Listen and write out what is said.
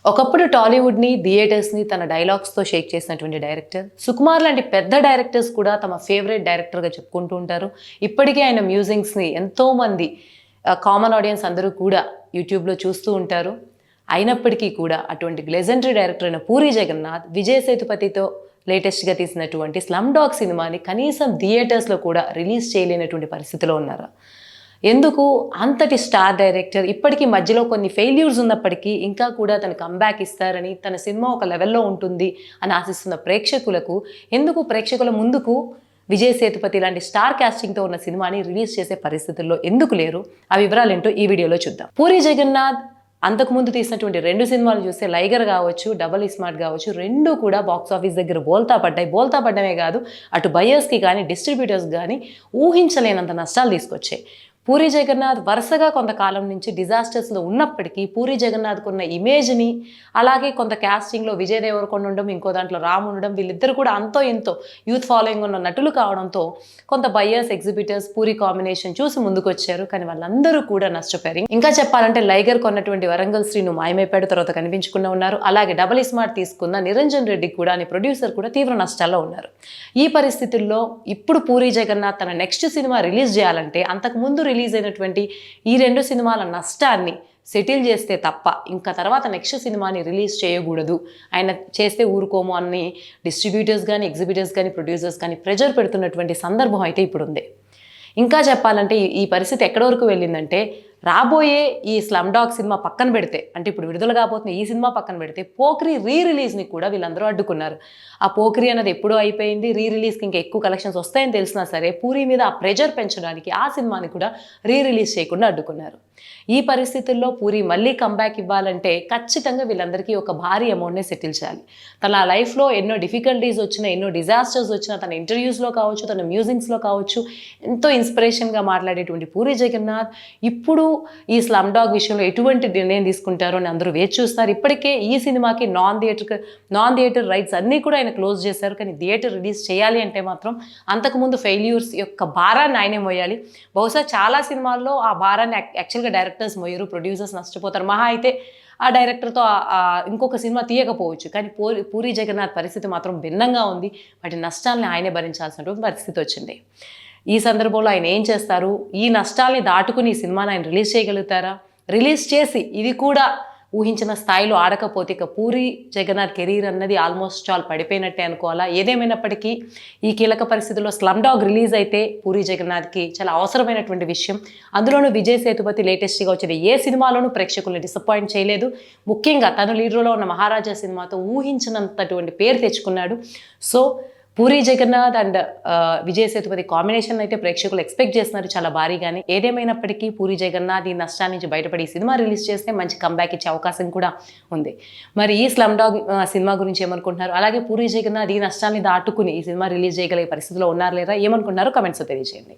ఒకప్పుడు టాలీవుడ్‌ని, థియేటర్స్‌ని తన డైలాగ్స్‌తో షేక్ చేసినటువంటి డైరెక్టర్. సుకుమార్ లాంటి పెద్ద డైరెక్టర్స్ కూడా తమ ఫేవరెట్ డైరెక్టర్‌గా చెప్పుకుంటూ ఉంటారు. ఇప్పటికే ఆయన మ్యూజిక్స్‌ని ఎంతోమంది కామన్ ఆడియన్స్ అందరూ కూడా యూట్యూబ్‌లో చూస్తూ ఉంటారు. అయినప్పటికీ కూడా అటువంటి లెజెండరీ డైరెక్టర్ అయిన పూరి జగన్నాథ్, విజయ్ సేతుపతితో లేటెస్ట్‌గా తీసినటువంటి 'స్లమ్ డాగ్' సినిమాని కనీసం థియేటర్స్‌లో కూడా రిలీజ్ చేయలేనటువంటి పరిస్థితిలో ఉన్నారు. ఎందుకు అంతటి స్టార్ డైరెక్టర్ ఇప్పటికీ మధ్యలో కొన్ని ఫెయిల్యూర్స్ ఉన్నప్పటికీ ఇంకా కూడా తను కమ్‌బ్యాక్ ఇస్తారని, తన సినిమా ఒక లెవెల్‌లో ఉంటుంది అని ఆశిస్తున్న ప్రేక్షకులకు ఎందుకు ప్రేక్షకుల ముందుకు విజయ్ సేతుపతి లాంటి స్టార్ కాస్టింగ్‌తో ఉన్న సినిమాని రిలీజ్ చేసే పరిస్థితుల్లో ఎందుకు లేరు? ఆ వివరాలేంటో ఈ వీడియోలో చూద్దాం. పూరి జగన్నాథ్ అంతకుముందు తీసినటువంటి 2 సినిమాలు చూస్తే 'లైగర్' కావచ్చు, 'డబుల్ ఇస్మార్ట్' కావచ్చు, 2 కూడా బాక్స్ ఆఫీస్ దగ్గర బోల్తా పడ్డాయి. బోల్తా పడ్డమే కాదు, అటు బయర్స్‌కి కానీ, డిస్ట్రిబ్యూటర్స్‌కి కానీ ఊహించలేనంత నష్టాలు తీసుకొచ్చాయి. పూరి జగన్నాథ్ వరుసగా కొంతకాలం నుంచి డిజాస్టర్స్‌లో ఉన్నప్పటికీ పూరి జగన్నాథ్‌కున్న ఇమేజ్‌ని, అలాగే కొంత కాస్టింగ్‌లో విజయ్ దేవరకొండ ఉండడం, ఇంకో దాంట్లో రామ్ ఉండడం, వీళ్ళిద్దరూ కూడా అంతో ఇంతో యూత్ ఫాలోయింగ్ ఉన్న నటులు కావడంతో కొంత బయర్స్, ఎగ్జిబిటర్స్ పూరి కాంబినేషన్ చూసి ముందుకొచ్చారు. కానీ వాళ్ళందరూ కూడా నష్టపోయారు. ఇంకా చెప్పాలంటే 'లైగర్' కొన్నటువంటి వరంగల్ శ్రీను మాయమైపోయాడు, తర్వాత కనిపించకుండా ఉన్నారు. అలాగే 'డబుల్ ఇస్మార్ట్' తీసుకున్న నిరంజన్ రెడ్డి కూడా అనే ప్రొడ్యూసర్ కూడా తీవ్ర నష్టాల్లో ఉన్నారు. ఈ పరిస్థితుల్లో ఇప్పుడు పూరి జగన్నాథ్ తన నెక్స్ట్ సినిమా రిలీజ్ చేయాలంటే అంతకుముందు రిలీజ్ అయినటువంటి ఈ 2 సినిమాల నష్టాన్ని సెటిల్ చేస్తే తప్ప ఇంకా తర్వాత నెక్స్ట్ సినిమాని రిలీజ్ చేయకూడదు, ఆయన చేస్తే ఊరుకోము అని డిస్ట్రిబ్యూటర్స్ కానీ, ఎగ్జిబిటర్స్ కానీ, ప్రొడ్యూసర్స్ కానీ ప్రెజర్ పెడుతున్నటువంటి సందర్భం అయితే ఇప్పుడు ఉంది. ఇంకా చెప్పాలంటే ఈ పరిస్థితి ఎక్కడి వరకు వెళ్ళిందంటే, రాబోయే ఈ 'స్లమ్ డాగ్' సినిమా పక్కన పెడితే, అంటే ఇప్పుడు విడుదల కాబోతున్న ఈ సినిమా పక్కన పెడితే, 'పోకిరి' రిలీజ్ని కూడా వీళ్ళందరూ అడ్డుకున్నారు. ఆ 'పోకిరి' అన్నది ఎప్పుడో అయిపోయింది, రిలీజ్కి ఇంకా ఎక్కువ కలెక్షన్స్ వస్తాయని తెలిసినా సరే పూరి మీద ఆ ప్రెజర్ పెంచడానికి ఆ సినిమాని కూడా రిలీజ్ చేయకుండా అడ్డుకున్నారు. ఈ పరిస్థితుల్లో పూరి మళ్ళీ కంబ్యాక్ ఇవ్వాలంటే ఖచ్చితంగా వీళ్ళందరికీ ఒక భారీ అమౌంట్ని సెటిల్ చేయాలి. తన లైఫ్లో ఎన్నో డిఫికల్టీస్ వచ్చినా, ఎన్నో డిజాస్టర్స్ వచ్చినా, తన ఇంటర్వ్యూస్లో కావచ్చు, తన మ్యూజిక్స్లో కావచ్చు ఎంతో ఇన్స్పిరేషన్గా మాట్లాడేటువంటి పూరి జగన్నాథ్ ఇప్పుడు ఈ 'స్లమ్ డాగ్' విషయంలో ఎటువంటి నిర్ణయం తీసుకుంటారో అని అందరూ వేచి చూస్తారు. ఇప్పటికే ఈ సినిమాకి నాన్ థియేటర్ రైట్స్ అన్నీ కూడా ఆయన క్లోజ్ చేశారు. కానీ థియేటర్ రిలీజ్ చేయాలి అంటే మాత్రం అంతకుముందు ఫెయిల్యూర్స్ యొక్క భారాన్ని ఆయనే మోయాలి. బహుశా చాలా సినిమాల్లో ఆ భారాన్ని యాక్చువల్గా డైరెక్టర్స్ మోయరు, ప్రొడ్యూసర్స్ నష్టపోతారు. మహా అయితే ఆ డైరెక్టర్తో ఇంకొక సినిమా తీయకపోవచ్చు. కానీ పూరి జగన్నాథ్ పరిస్థితి మాత్రం భిన్నంగా ఉంది. వాటి నష్టాలని ఆయనే భరించాల్సినటువంటి పరిస్థితి వచ్చింది. ఈ సందర్భంలో ఆయన ఏం చేస్తారు? ఈ నష్టాల్ని దాటుకుని ఈ సినిమాని ఆయన రిలీజ్ చేయగలుగుతారా? రిలీజ్ చేసి ఇది కూడా ఊహించిన స్థాయిలో ఆడకపోతే ఇక పూరి జగన్నాథ్ కెరీర్ అన్నది ఆల్మోస్ట్ చాలా పడిపోయినట్టే అనుకోవాలా? ఏదేమైనప్పటికీ ఈ కీలక పరిస్థితుల్లో 'స్లమ్ డాగ్' రిలీజ్ అయితే పూరి జగన్నాథ్కి చాలా అవసరమైనటువంటి విషయం. అందులోనూ విజయ్ సేతుపతి లేటెస్ట్గా వచ్చిన ఏ సినిమాలోనూ ప్రేక్షకుల్ని డిసప్పాయింట్ చేయలేదు. ముఖ్యంగా తను లీడ్ రోల్లో ఉన్న 'మహారాజా' సినిమాతో ఊహించినంతటువంటి పేరు తెచ్చుకున్నాడు. So Puri Jagannadh and Vijay Sethupathi combination అయితే ప్రేక్షకులు ఎక్స్పెక్ట్ చేస్తున్నారు చాలా భారీగానే. ఏదేమైనప్పటికీ పూరి జగన్నాథ్ ఈ నష్టాన్ని నుంచి బయటపడి ఈ సినిమా రిలీజ్ చేస్తే మంచి కంబ్యాక్ ఇచ్చే అవకాశం కూడా ఉంది. మరి ఈ 'స్లమ్ డాగ్' సినిమా గురించి ఏమనుకుంటున్నారు? అలాగే పూరి జగన్నాథ్ ఈ నష్టాన్ని దాటుకుని ఈ సినిమా రిలీజ్ చేయగలిగే పరిస్థితిలో ఉన్నారు లేదా? ఏమనుకుంటున్నారో కమెంట్స్లో తెలియజేయండి.